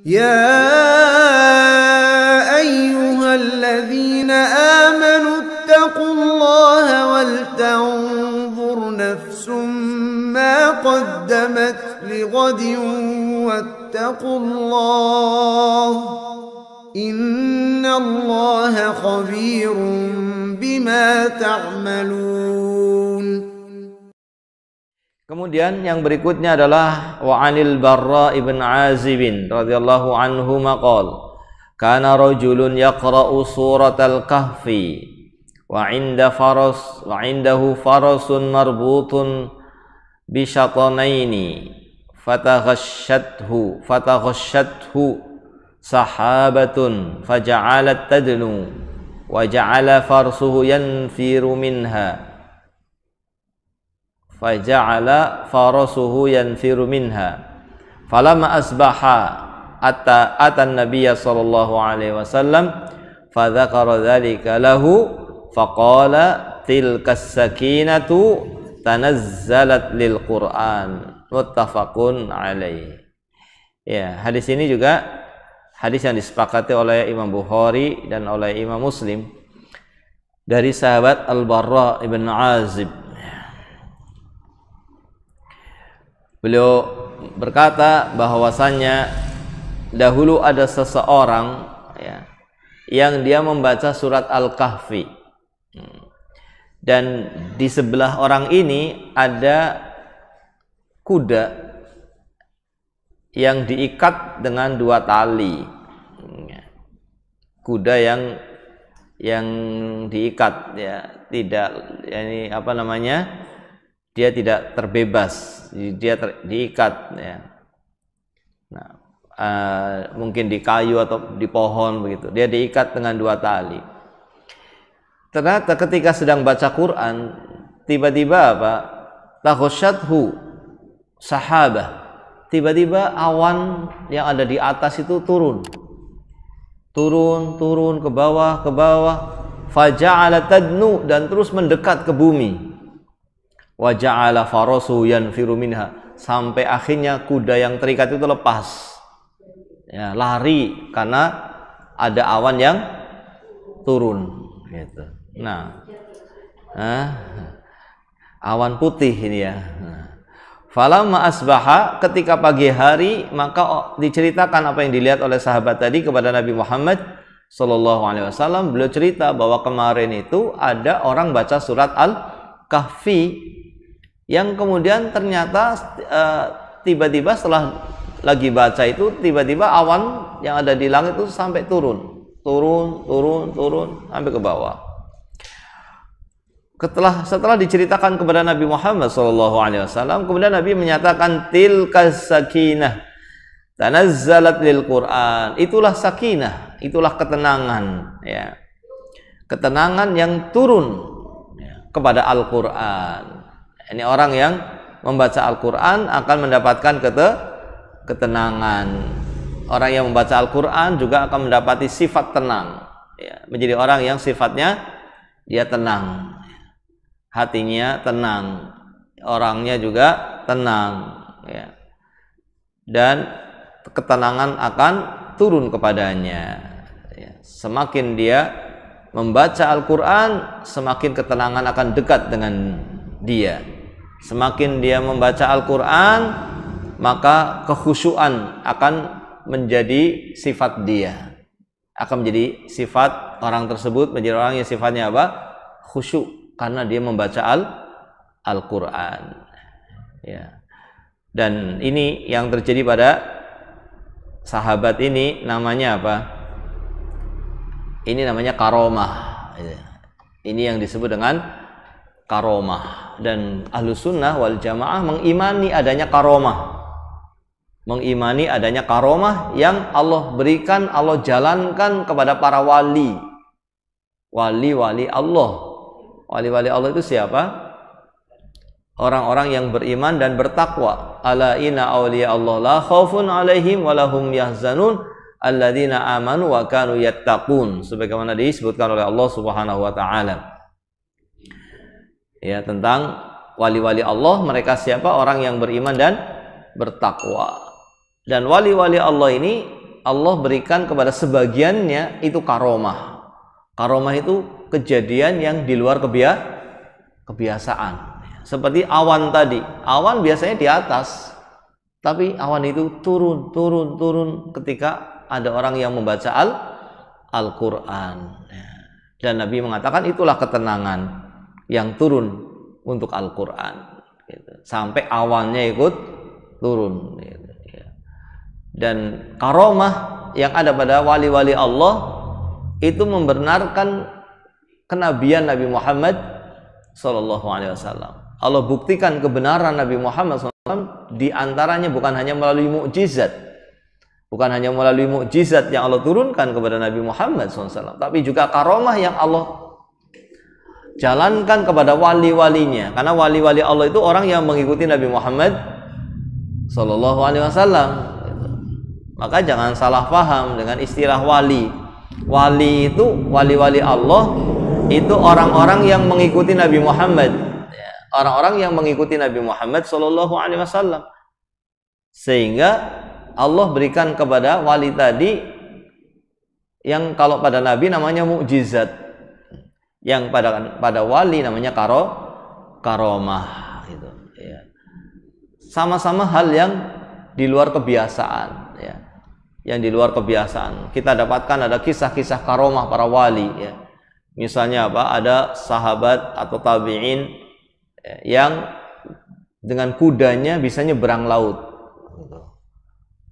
يا أيها الذين آمنوا اتقوا الله ولتنظر نفس ما قدمت لغد واتقوا الله إن الله خبير بما تعملون. Kemudian yang berikutnya adalah wa 'anil Barra ibn Azib radhiyallahu anhu maqal kana rajulun yaqra'u suratal kahfi wa 'indahu farasun marbutun bi syatanaini fataghashathu sahabatun faja'alat tadnu wa ja'ala farsuhu yanfiru minha faja'ala farasuhu yanfiru minha falamma asbaha atan nabiyya sallallahu alaihi wasallam fadzakara dzalika lahu faqala tilkas sakinatu tanazzalat lil Qur'an muttafaqun alaih. Ya, hadis ini juga hadis yang disepakati oleh Imam Bukhari dan oleh Imam Muslim dari sahabat Al-Barra ibn Azib. Beliau berkata bahwasannya dahulu ada seseorang ya, yang dia membaca surat Al-Kahfi dan di sebelah orang ini ada kuda yang diikat dengan 2 tali, kuda yang diikat ya, tidak ini apa namanya, dia tidak terbebas, dia diikat ya. Nah, mungkin di kayu atau di pohon begitu. Dia diikat dengan 2 tali. Ternyata ketika sedang baca Quran, tiba-tiba apa? Taghsyathu sahabah. Tiba-tiba awan yang ada di atas itu turun ke bawah, faja'ala tadnu, dan terus mendekat ke bumi. Wa ja'ala farasu yanfiru minha, sampai akhirnya kuda yang terikat itu lepas ya, lari karena ada awan yang turun gitu. Nah, awan putih ini ya. Falamma asbaha, ketika pagi hari, maka diceritakan apa yang dilihat oleh sahabat tadi kepada Nabi Muhammad sallallahu alaihi wasallam. Beliau cerita bahwa kemarin itu ada orang baca surat Al-Kahfi yang kemudian ternyata tiba-tiba setelah lagi baca itu, tiba-tiba awan yang ada di langit itu sampai turun sampai ke bawah. Setelah diceritakan kepada Nabi Muhammad SAW, kemudian Nabi menyatakan tilkas sakinah tanazzalat lil Qur'an. Itulah sakinah, itulah ketenangan ya. Ketenangan yang turun ya, kepada Al-Qur'an. Ini orang yang membaca Al-Quran akan mendapatkan ketenangan. Orang yang membaca Al-Quran juga akan mendapati sifat tenang ya, menjadi orang yang sifatnya dia tenang, hatinya tenang, orangnya juga tenang ya. Dan ketenangan akan turun kepadanya ya. Semakin dia membaca Al-Quran, semakin ketenangan akan dekat dengan dia. Semakin dia membaca Al-Quran, maka kekhusyuan akan menjadi sifat dia, akan menjadi sifat orang tersebut, menjadi orang yang sifatnya apa? Khusyuk, karena dia membaca Al-Quran ya. Dan ini yang terjadi pada sahabat ini, namanya apa? Ini namanya karomah. Ini yang disebut dengan karomah. Dan Ahlus Sunnah wal Jamaah mengimani adanya karomah, mengimani adanya karomah yang Allah berikan, Allah jalankan kepada para wali Allah. Wali-wali Allah itu siapa? Orang-orang yang beriman dan bertakwa. Ala inna awliya Allah la khaufun alaihim walahum yahzanun alladzina amanu wa kanu yattaqun, sebagaimana disebutkan oleh Allah Subhanahu wa taala. Ya, tentang wali-wali Allah, mereka siapa? Orang yang beriman dan bertakwa. Dan wali-wali Allah ini Allah berikan kepada sebagiannya itu karomah. Karomah itu kejadian yang di luar kebiasaan. Seperti awan tadi. Awan biasanya di atas, tapi awan itu turun ketika ada orang yang membaca Al-Quran. Dan Nabi mengatakan itulah ketenangan yang turun untuk Al-Quran. Sampai awannya ikut turun. Dan karomah yang ada pada wali-wali Allah itu membenarkan kenabian Nabi Muhammad SAW. Allah buktikan kebenaran Nabi Muhammad SAW di antaranya bukan hanya melalui mukjizat, bukan hanya melalui mukjizat yang Allah turunkan kepada Nabi Muhammad SAW, tapi juga karomah yang Allah jalankan kepada wali-walinya. Karena wali-wali Allah itu orang yang mengikuti Nabi Muhammad SAW. Maka jangan salah paham dengan istilah wali. Wali itu, wali-wali Allah itu orang-orang yang mengikuti Nabi Muhammad, orang-orang yang mengikuti Nabi Muhammad SAW. Sehingga Allah berikan kepada wali tadi yang kalau pada Nabi namanya mukjizat, yang pada wali namanya karomah. Gitu. Sama-sama hal yang di luar kebiasaan. Yang di luar kebiasaan. Kita dapatkan ada kisah-kisah karomah para wali. Misalnya apa? Ada sahabat atau tabi'in yang dengan kudanya bisa nyeberang laut.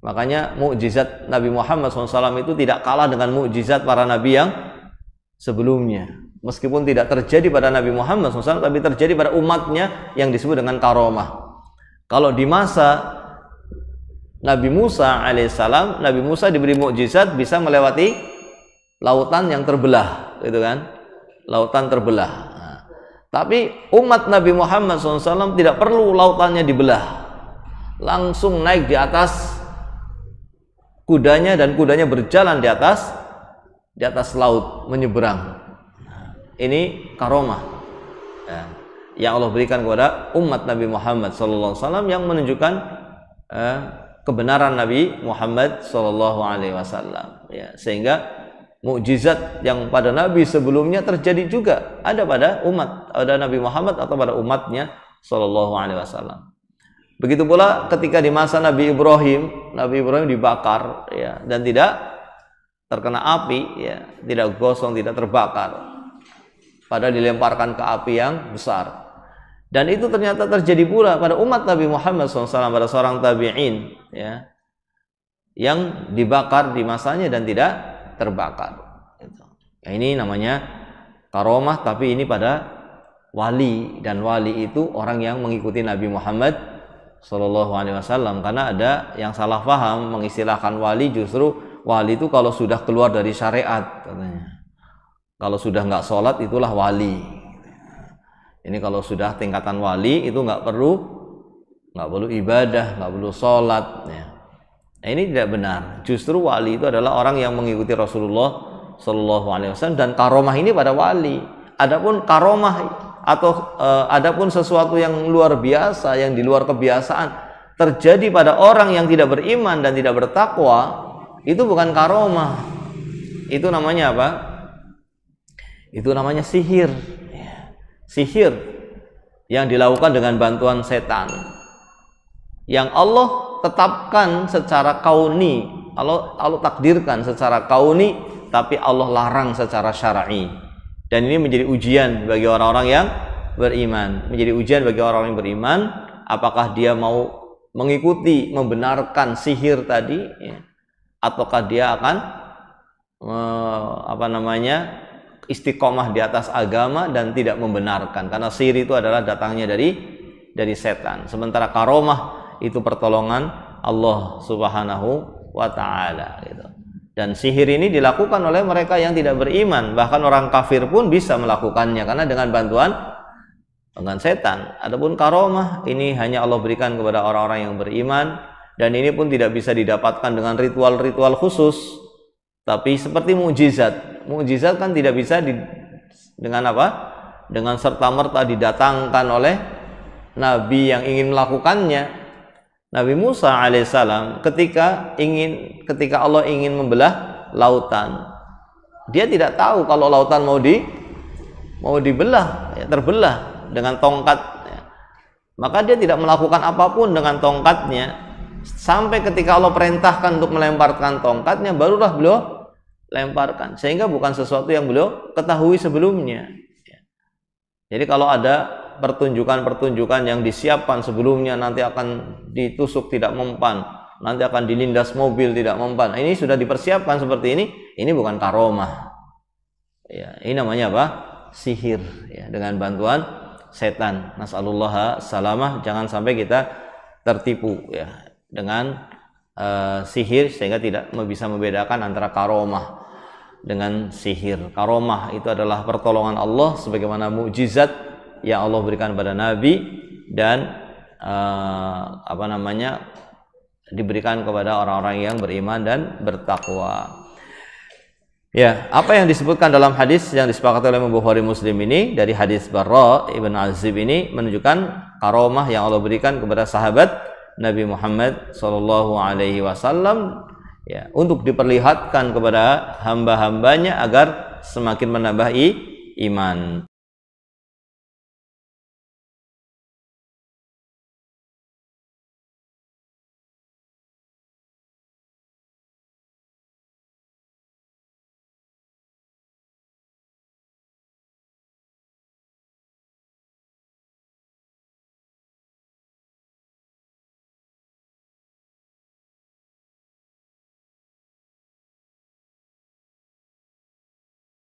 Makanya mukjizat Nabi Muhammad SAW itu tidak kalah dengan mukjizat para nabi yang sebelumnya. Meskipun tidak terjadi pada Nabi Muhammad SAW, tapi terjadi pada umatnya yang disebut dengan karomah. Kalau di masa Nabi Musa alaihissalam, Nabi Musa diberi mukjizat bisa melewati lautan yang terbelah, gitu kan? Lautan terbelah. Nah, tapi umat Nabi Muhammad SAW tidak perlu lautannya dibelah, langsung naik di atas kudanya dan kudanya berjalan di atas laut menyeberang. Nah, ini karomah yang Allah berikan kepada umat Nabi Muhammad SAW yang menunjukkan kebenaran Nabi Muhammad SAW. Sehingga mukjizat yang pada Nabi sebelumnya terjadi juga ada pada Nabi Muhammad atau pada umatnya SAW. Begitu pula ketika di masa Nabi Ibrahim dibakar dan tidak terkena api, tidak gosong, tidak terbakar, padahal dilemparkan ke api yang besar. Dan itu ternyata terjadi pula pada umat Nabi Muhammad SAW, pada seorang tabi'in yang dibakar di masanya dan tidak terbakar. Ini namanya karomah, tapi ini pada wali, dan wali itu orang yang mengikuti Nabi Muhammad SAW. Karena ada yang salah paham mengistilahkan wali, justru wali itu kalau sudah keluar dari syariat katanya. Kalau sudah nggak sholat itulah wali. Ini kalau sudah tingkatan wali itu nggak perlu ibadah, nggak perlu sholat. Nah, ini tidak benar. Justru wali itu adalah orang yang mengikuti Rasulullah SAW, dan karomah ini pada wali. Adapun karomah atau adapun sesuatu yang luar biasa, yang di luar kebiasaan terjadi pada orang yang tidak beriman dan tidak bertakwa, itu bukan karomah. Itu namanya apa? Itu namanya sihir. Sihir yang dilakukan dengan bantuan setan, yang Allah tetapkan secara kauni, Allah takdirkan secara kauni, tapi Allah larang secara syar'i. Dan ini menjadi ujian bagi orang-orang yang beriman. Menjadi ujian bagi orang-orang yang beriman, apakah dia mau mengikuti, membenarkan sihir tadi, ataukah dia akan istiqomah di atas agama dan tidak membenarkan, karena sihir itu adalah datangnya dari setan. Sementara karomah itu pertolongan Allah Subhanahu wa taala gitu. Dan sihir ini dilakukan oleh mereka yang tidak beriman, bahkan orang kafir pun bisa melakukannya karena dengan bantuan setan. Adapun karomah ini hanya Allah berikan kepada orang-orang yang beriman, dan ini pun tidak bisa didapatkan dengan ritual-ritual khusus, tapi seperti mukjizat. Mukjizat kan tidak bisa dengan serta-merta didatangkan oleh nabi yang ingin melakukannya. Nabi Musa alaihissalam ketika ketika Allah ingin membelah lautan. Dia tidak tahu kalau lautan mau dibelah, ya, terbelah dengan tongkat. Ya. Maka dia tidak melakukan apapun dengan tongkatnya sampai ketika Allah perintahkan untuk melemparkan tongkatnya, barulah beliau lemparkan. Sehingga bukan sesuatu yang beliau ketahui sebelumnya. Ya. Jadi kalau ada pertunjukan-pertunjukan yang disiapkan sebelumnya, nanti akan ditusuk tidak mempan, nanti akan dilindas mobil tidak mempan. Ini sudah dipersiapkan seperti ini bukan karomah. Ya, ini namanya apa? Sihir, ya, dengan bantuan setan. Nasallallahu salamah, jangan sampai kita tertipu, ya, dengan sihir sehingga tidak bisa membedakan antara karomah dengan sihir. Karomah itu adalah pertolongan Allah sebagaimana mukjizat yang Allah berikan pada Nabi dan diberikan kepada orang-orang yang beriman dan bertakwa. Ya, apa yang disebutkan dalam hadis yang disepakati oleh Bukhari Muslim ini dari hadis Barra ibn Azib ini menunjukkan karomah yang Allah berikan kepada sahabat Nabi Muhammad sallallahu alaihi wasallam, ya, untuk diperlihatkan kepada hamba-hambanya agar semakin menambah iman.